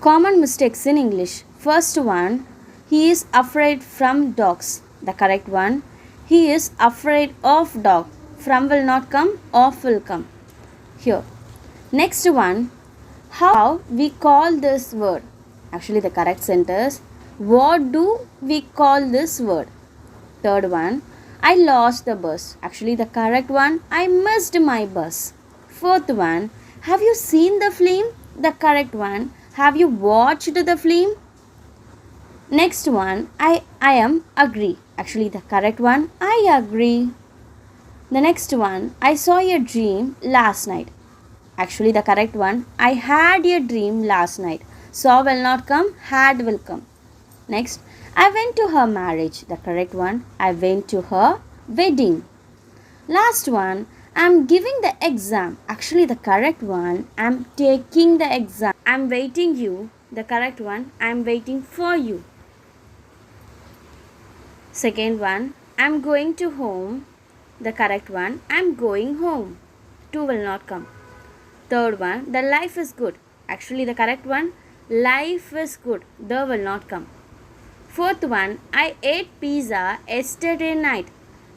Common mistakes in English. First one, he is afraid from dogs. The correct one, he is afraid of dog. From will not come, of will come. Here. Next one, how we call this word. Actually, the correct sentence, what do we call this word? Third one, I lost the bus. Actually, the correct one, I missed my bus. Fourth one, have you seen the film? The correct one, have you watched the film? Next one, I am agree. Actually, the correct one, I agree. The next one, I saw a dream last night. Actually, the correct one, I had a dream last night. Saw will not come, had will come. Next, I went to her marriage. The correct one, I went to her wedding. Last one, I'm giving the exam. Actually, the correct one, I'm taking the exam. I'm waiting you. The correct one, I'm waiting for you. Second one, I'm going to home. The correct one, I'm going home. Two will not come. Third one, the life is good. Actually, the correct one, life is good. The will not come. Fourth one, I ate pizza yesterday night.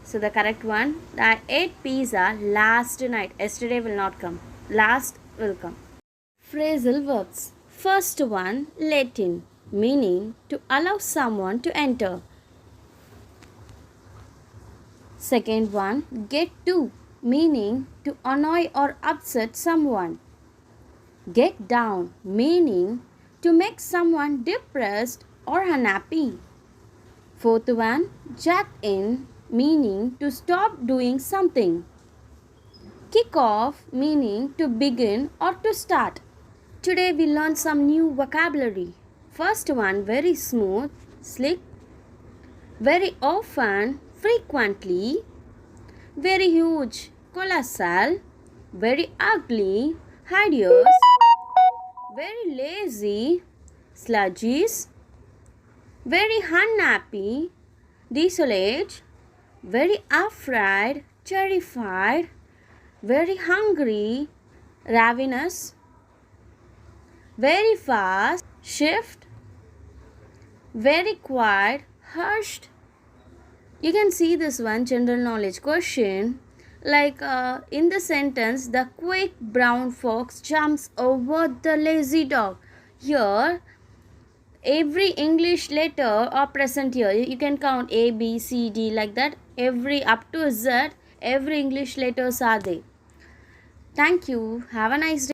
So the correct one, I ate pizza last night. Yesterday will not come. Last will come. Phrasal verbs. First one, let in, meaning to allow someone to enter. Second one, get to, meaning to annoy or upset someone. Get down, meaning to make someone depressed or unhappy. Fourth one, jack in, meaning to stop doing something. Kick off, meaning to begin or to start. Today we learned some new vocabulary. First one, very smooth, slick, very often, frequently, very huge, colossal, very ugly, hideous, very lazy, sluggish, very unhappy, desolate, very afraid, terrified, very hungry, ravenous, very fast, shift, very quiet, hushed. You can see this one general knowledge question like in the sentence, the quick brown fox jumps over the lazy dog. Here every English letter are present here. You can count A, B, C, D like that. Every up to Z, every English letters are there. Thank you. Have a nice day.